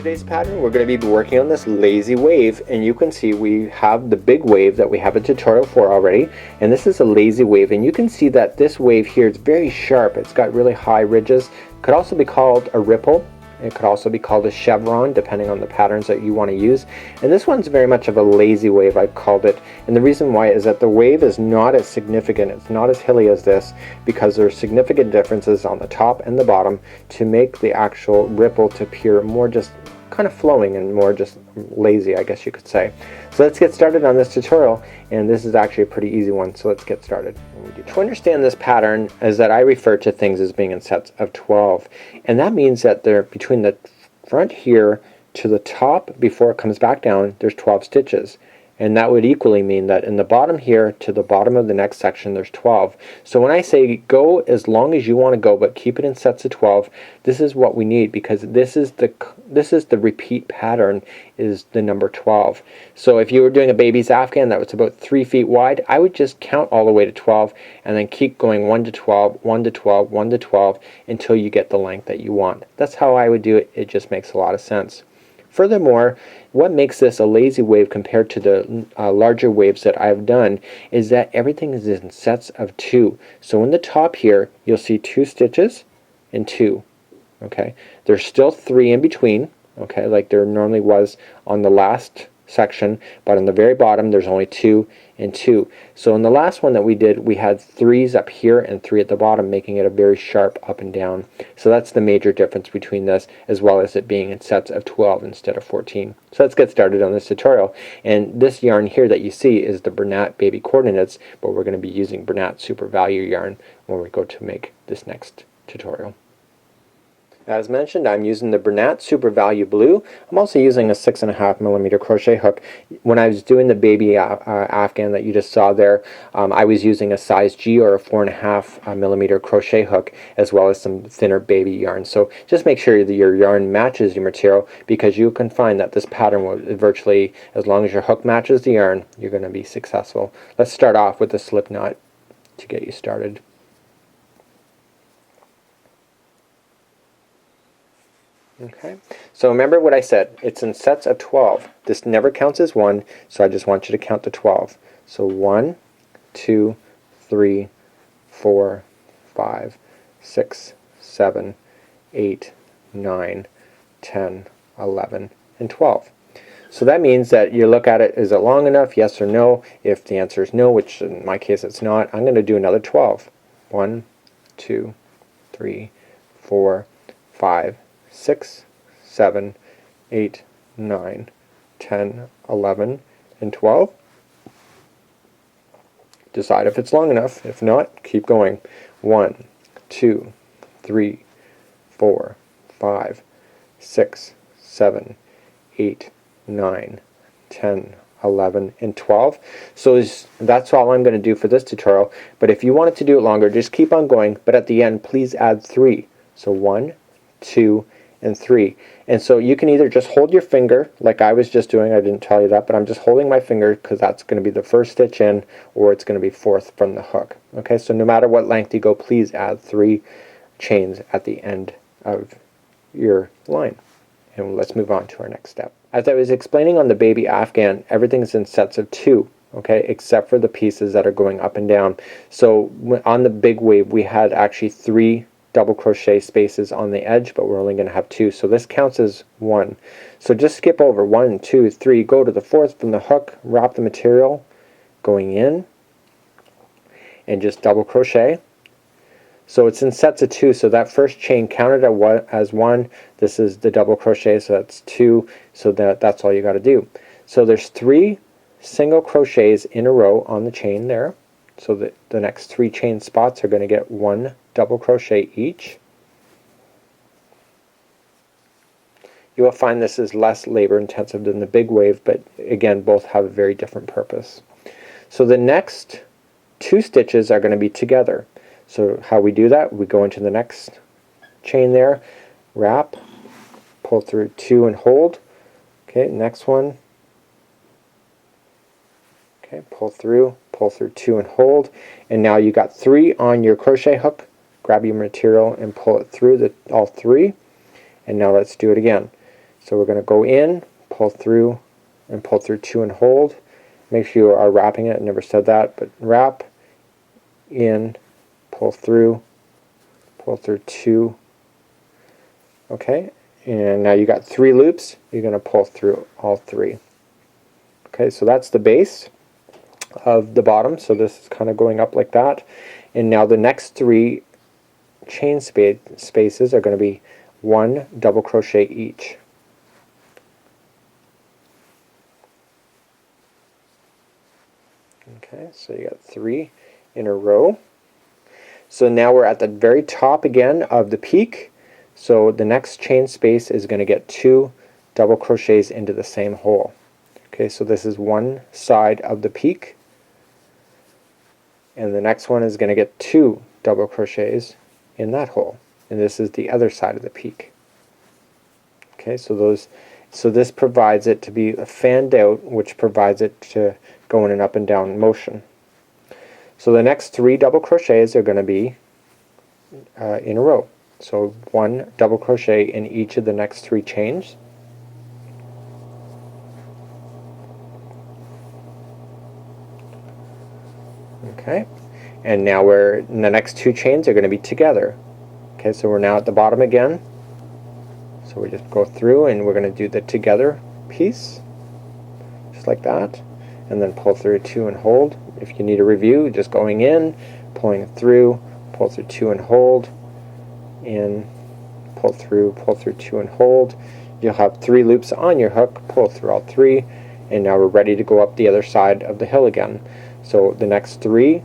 today's pattern, we're going to be working on this lazy wave, and you can see we have the big wave that we have a tutorial for already, and this is a lazy wave, and you can see that this wave here is very sharp. It's got really high ridges. It could also be called a ripple. It could also be called a chevron, depending on the patterns that you want to use. And this one's very much of a lazy wave, I've called it. And the reason why is that the wave is not as significant, it's not as hilly as this, because there's significant differences on the top and the bottom to make the actual ripple to appear more just kind of flowing and more just lazy, I guess you could say. So let's get started on this tutorial, and this is actually a pretty easy one, so let's get started. To understand this pattern is that I refer to things as being in sets of 12, and that means that they're between the front here to the top before it comes back down, there's 12 stitches. And that would equally mean that in the bottom here to the bottom of the next section there's 12. So when I say go as long as you want to go, but keep it in sets of 12, this is what we need, because this is the repeat pattern, is the number 12. So if you were doing a baby's Afghan that was about 3 feet wide, I would just count all the way to 12 and then keep going 1 to 12, 1 to 12, 1 to 12 until you get the length that you want. That's how I would do it. It just makes a lot of sense. Furthermore, what makes this a lazy wave compared to the larger waves that I've done is that everything is in sets of 2. So in the top here, you'll see 2 stitches and 2. Okay, there's still 3 in between. Okay, like there normally was on the last section, but on the very bottom there's only 2 and 2. So in the last one that we did, we had 3s up here and 3 at the bottom, making it a very sharp up and down. So that's the major difference between this, as well as it being in sets of 12 instead of 14. So let's get started on this tutorial. And this yarn here that you see is the Bernat Baby Coordinates, but we're going to be using Bernat Super Value yarn when we go to make this next tutorial. As mentioned, I'm using the Bernat Super Value Blue. I'm also using a 6.5mm crochet hook. When I was doing the baby Afghan that you just saw there, I was using a size G or a 4.5mm crochet hook, as well as some thinner baby yarn. So just make sure that your yarn matches your material, because you can find that this pattern will virtually, as long as your hook matches the yarn, you're going to be successful. Let's start off with a slip knot to get you started. Okay, so remember what I said, it's in sets of 12. This never counts as 1, so I just want you to count to 12. So 1, 2, 3, 4, 5, 6, 7, 8, 9, 10, 11, and 12. So that means that you look at it, is it long enough, yes or no? If the answer is no, which in my case it's not, I'm going to do another 12. 1, 2, 3, 4, 5, 6, 7, 8, 9, 10, 11, and 12. Decide if it's long enough. If not, keep going. 1, 2, 3, 4, 5, 6, 7, 8, 9, 10, 11, and 12. So that's all I'm going to do for this tutorial. But if you wanted to do it longer, just keep on going. But at the end, please add 3. So 1, 2, and 3. And so you can either just hold your finger like I was just doing, I didn't tell you that, but I'm just holding my finger because that's going to be the first stitch in, or it's going to be 4th from the hook. Okay, so no matter what length you go, please add 3 chains at the end of your line. And let's move on to our next step. As I was explaining on the baby Afghan, everything's in sets of 2. Okay, except for the pieces that are going up and down. So on the big wave we had actually 3 double crochet spaces on the edge, but we're only going to have 2, so this counts as 1. So just skip over 1, 2, 3, go to the 4th from the hook, wrap the material going in, and just double crochet. So it's in sets of 2, so that first chain counted as 1. This is the double crochet, so that's 2, so that's all you got to do. So there's 3 single crochets in a row on the chain there, so that the next 3 chain spots are going to get 1 double crochet each. You will find this is less labor intensive than the big wave, but again, both have a very different purpose. So the next 2 stitches are going to be together. So how we do that, we go into the next chain there, wrap, pull through 2 and hold. Okay, next one. Okay, pull through 2 and hold, and now you got 3 on your crochet hook. Grab your material and pull it through all 3, and now let's do it again. So we're going to go in, pull through, and pull through 2 and hold. Make sure you are wrapping it. I never said that, but wrap, in, pull through 2. Okay, and now you got 3 loops. You're going to pull through all 3. Okay, so that's the base of the bottom. So this is kind of going up like that. And now the next 3 chain spaces are going to be 1 double crochet each. Okay, so you got 3 in a row. So now we're at the very top again of the peak. So the next chain space is going to get 2 double crochets into the same hole. Okay, so this is one side of the peak, and the next one is going to get 2 double crochets in that hole, and this is the other side of the peak. Okay, so this provides it to be fanned out, which provides it to go in an up and down motion. So the next 3 double crochets are going to be in a row. So 1 double crochet in each of the next 3 chains. Okay, and now the next 2 chains are going to be together. Okay, so we're now at the bottom again. So we just go through and we're going to do the together piece, just like that, and then pull through 2 and hold. If you need a review, just going in, pulling it through, pull through 2 and hold, in, pull through 2 and hold. You'll have 3 loops on your hook, pull through all 3, and now we're ready to go up the other side of the hill again. So the next 3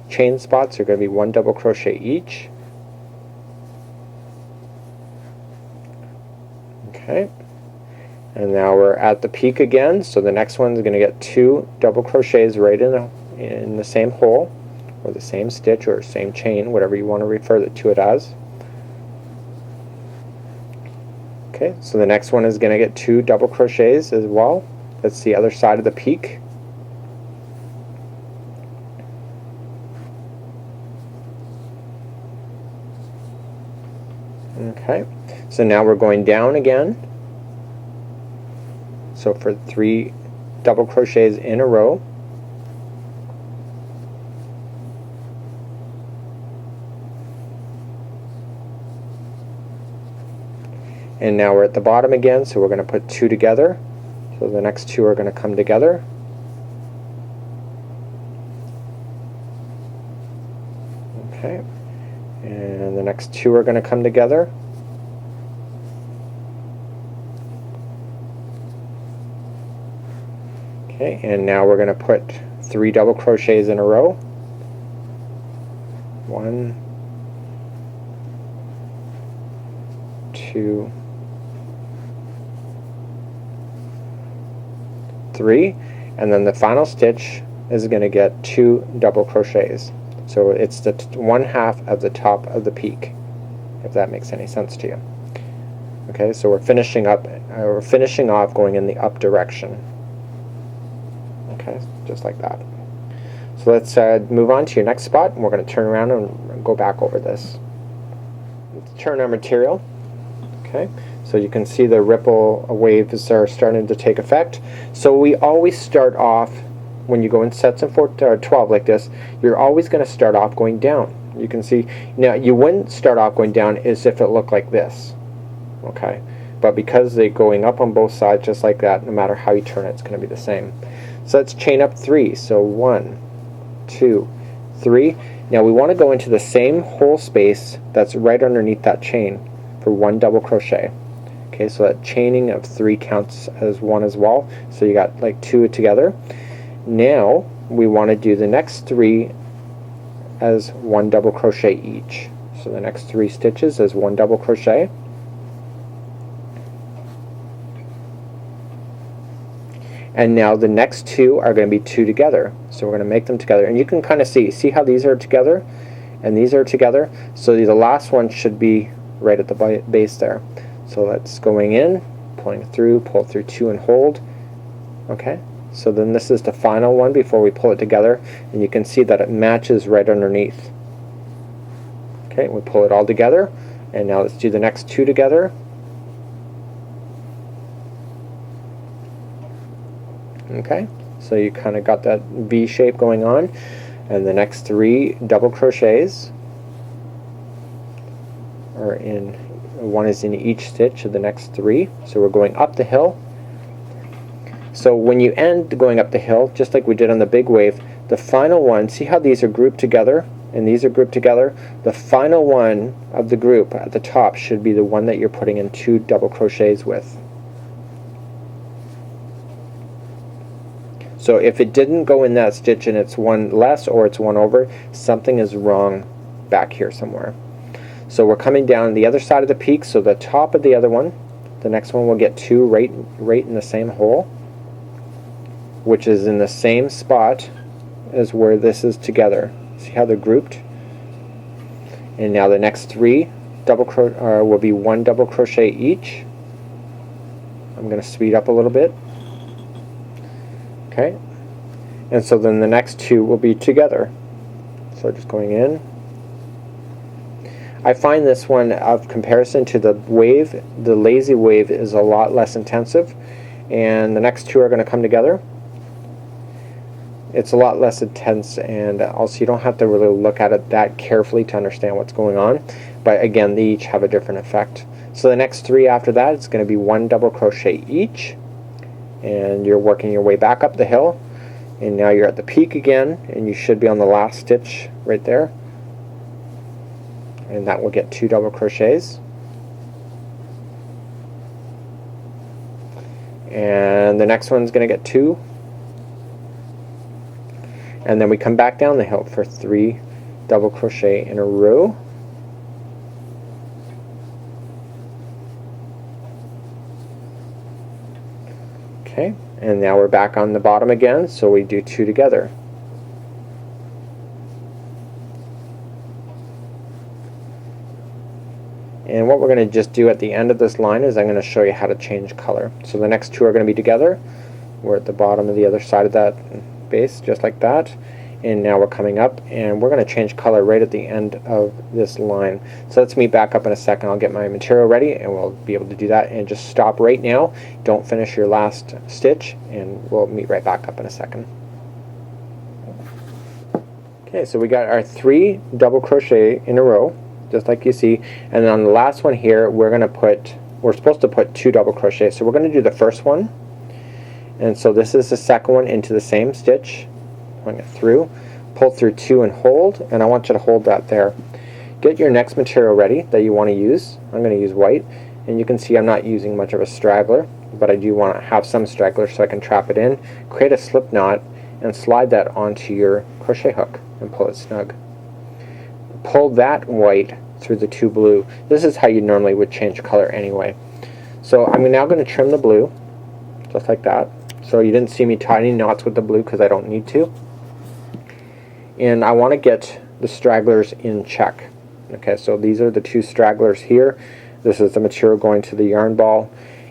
chain spots are going to be 1 double crochet each. Okay, and now we're at the peak again, so the next one is going to get 2 double crochets right in the same hole, or the same stitch, or same chain, whatever you want to refer to it as. Okay, so the next one is going to get 2 double crochets as well. That's the other side of the peak. Okay, so now we're going down again. So for 3 double crochets in a row. And now we're at the bottom again, so we're going to put 2 together. So the next 2 are going to come together. Okay, and the next 2 are going to come together. Okay, and now we're going to put 3 double crochets in a row. 1, 2, 3, and then the final stitch is going to get 2 double crochets. So it's the 1/2 of the top of the peak, if that makes any sense to you. Okay, so we're finishing off going in the up direction. Okay, just like that. So let's move on to your next spot, and we're going to turn around and go back over this. Let's turn our material. Okay, so you can see the ripple waves are starting to take effect. So we always start off, when you go in sets of 12 like this, you're always going to start off going down. You can see, now you wouldn't start off going down as if it looked like this. Okay, but because they're going up on both sides just like that, no matter how you turn it, it's going to be the same. So let's chain up 3. So 1, 2, 3. Now we want to go into the same hole space that's right underneath that chain for 1 double crochet. Okay, so that chaining of 3 counts as 1 as well. So you got like 2 together. Now we want to do the next 3 as 1 double crochet each. So the next 3 stitches as 1 double crochet. And now the next 2 are going to be 2 together. So we're going to make them together. And you can kind of see how these are together and these are together. So the last one should be right at the base there. So that's going in, pulling through, pull through 2 and hold. Okay, so then this is the final one before we pull it together, and you can see that it matches right underneath. Okay, we pull it all together, and now let's do the next 2 together. Okay, so you kind of got that V shape going on, and the next 3 double crochets are in, one is in each stitch of the next 3. So we're going up the hill. So when you end going up the hill, just like we did on the big wave, the final one, see how these are grouped together and these are grouped together? The final one of the group at the top should be the one that you're putting in 2 double crochets with. So if it didn't go in that stitch and it's one less or it's one over, something is wrong back here somewhere. So we're coming down the other side of the peak, so the top of the other one, the next one will get 2 right in the same hole, which is in the same spot as where this is together. See how they're grouped? And now the next 3 will be 1 double crochet each. I'm going to speed up a little bit. Okay, and so then the next 2 will be together. So just going in. I find this one, of comparison to the wave, the lazy wave is a lot less intensive, and the next 2 are going to come together. It's a lot less intense, and also you don't have to really look at it that carefully to understand what's going on, but again, they each have a different effect. So the next 3 after that, it's going to be 1 double crochet each, and you're working your way back up the hill, and now you're at the peak again, and you should be on the last stitch right there, and that will get 2 double crochets. And the next one's going to get 2, and then we come back down the hill for 3 double crochet in a row. Okay, and now we're back on the bottom again, so we do 2 together. And what we're going to just do at the end of this line is I'm going to show you how to change color. So the next 2 are going to be together. We're at the bottom of the other side of that base, just like that. And now we're coming up, and we're going to change color right at the end of this line. So let's meet back up in a second. I'll get my material ready, and we'll be able to do that. And just stop right now. Don't finish your last stitch, and we'll meet right back up in a second. Okay, so we got our 3 double crochet in a row, just like you see, and then on the last one here we're supposed to put 2 double crochets. So we're going to do the first one, and so this is the second one into the same stitch, pulling it through, pull through 2 and hold, and I want you to hold that there. Get your next material ready that you want to use. I'm going to use white, and you can see I'm not using much of a straggler, but I do want to have some straggler so I can trap it in, create a slip knot, and slide that onto your crochet hook and pull it snug. Pull that white through the 2 blue. This is how you normally would change color anyway. So I'm now going to trim the blue, just like that. So you didn't see me tie any knots with the blue because I don't need to. And I want to get the stragglers in check. Okay, so these are the 2 stragglers here. This is the material going to the yarn ball,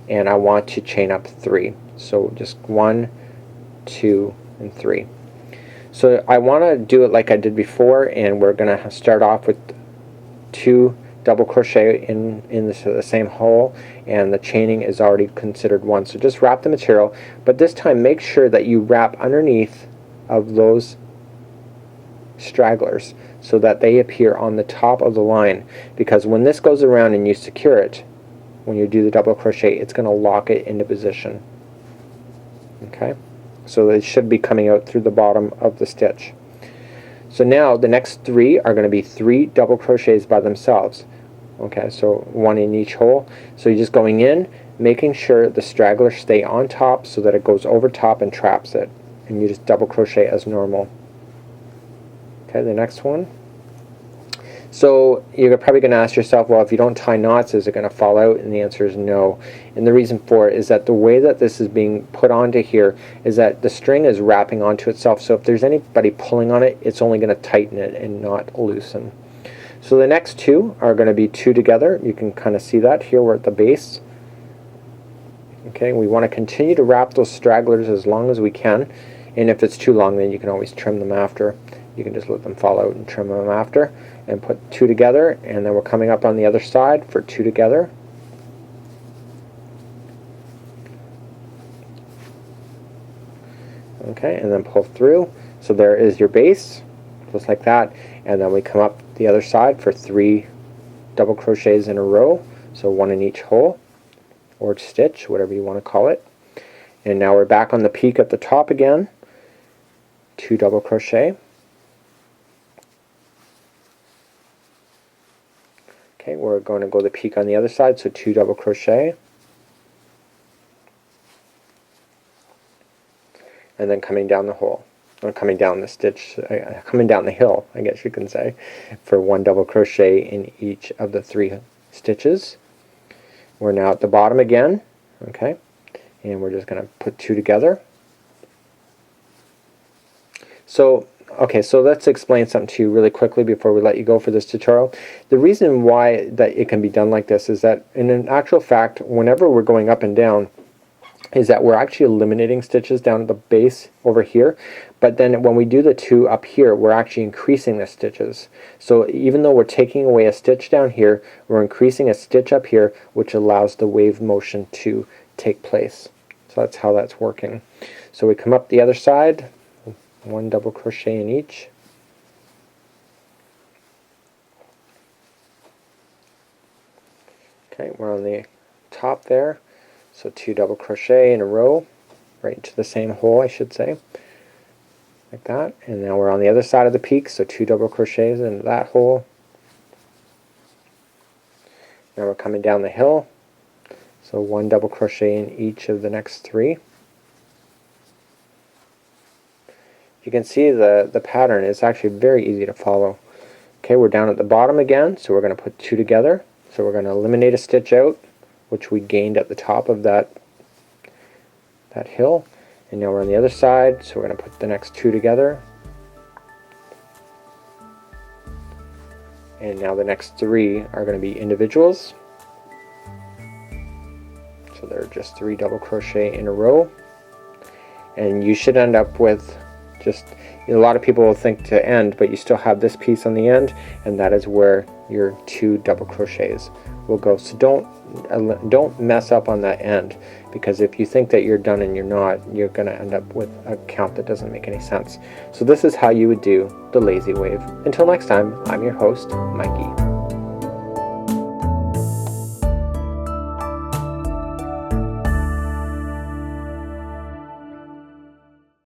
and I want to chain up 3. So just 1, 2, and 3. So I want to do it like I did before, and we're going to start off with 2 double crochet in the same hole, and the chaining is already considered 1. So just wrap the material, but this time make sure that you wrap underneath of those stragglers so that they appear on the top of the line, because when this goes around and you secure it, when you do the double crochet, it's going to lock it into position. Okay, so they should be coming out through the bottom of the stitch. So now the next 3 are going to be 3 double crochets by themselves. Okay, so 1 in each hole. So you're just going in, making sure the stragglers stay on top so that it goes over top and traps it, and you just double crochet as normal. Okay, the next one. So you're probably going to ask yourself, well, if you don't tie knots, is it going to fall out? And the answer is no. And the reason for it is that the way that this is being put onto here is that the string is wrapping onto itself, so if there's anybody pulling on it, it's only going to tighten it and not loosen. So the next 2 are going to be 2 together. You can kind of see that here. We're at the base. Okay, we want to continue to wrap those stragglers as long as we can, and if it's too long, then you can always trim them after. You can just let them fall out and trim them after, and put 2 together, and then we're coming up on the other side for 2 together. Okay, and then pull through. So there is your base, just like that. And then we come up the other side for 3 double crochets in a row, so 1 in each hole or stitch, whatever you want to call it. And now we're back on the peak at the top again, 2 double crochet. Okay, we're going to go the peak on the other side, so 2 double crochet. And then coming down the hole, or coming down the stitch, coming down the hill, I guess you can say, for 1 double crochet in each of the 3 stitches. We're now at the bottom again, okay, and we're just going to put 2 together. So okay, so let's explain something to you really quickly before we let you go for this tutorial. The reason why that it can be done like this is that in an actual fact, whenever we're going up and down, is that we're actually eliminating stitches down at the base over here, but then when we do the 2 up here, we're actually increasing the stitches. So even though we're taking away a stitch down here, we're increasing a stitch up here, which allows the wave motion to take place. So that's how that's working. So we come up the other side, 1 double crochet in each. Okay, we're on the top there. So 2 double crochet in a row, right into the same hole, I should say, like that. And now we're on the other side of the peak, so 2 double crochets into that hole. Now we're coming down the hill, so 1 double crochet in each of the next 3. You can see the pattern is actually very easy to follow. Okay, we're down at the bottom again, so we're going to put 2 together. So we're going to eliminate a stitch out, which we gained at the top of that hill. And now we're on the other side, so we're going to put the next 2 together. And now the next 3 are going to be individuals. So they're just 3 double crochet in a row. And you should end up with just, a lot of people will think to end, but you still have this piece on the end, and that is where your 2 double crochets will go. So don't mess up on that end, because if you think that you're done and you're not, you're going to end up with a count that doesn't make any sense. So this is how you would do the lazy wave. Until next time, I'm your host, Mikey.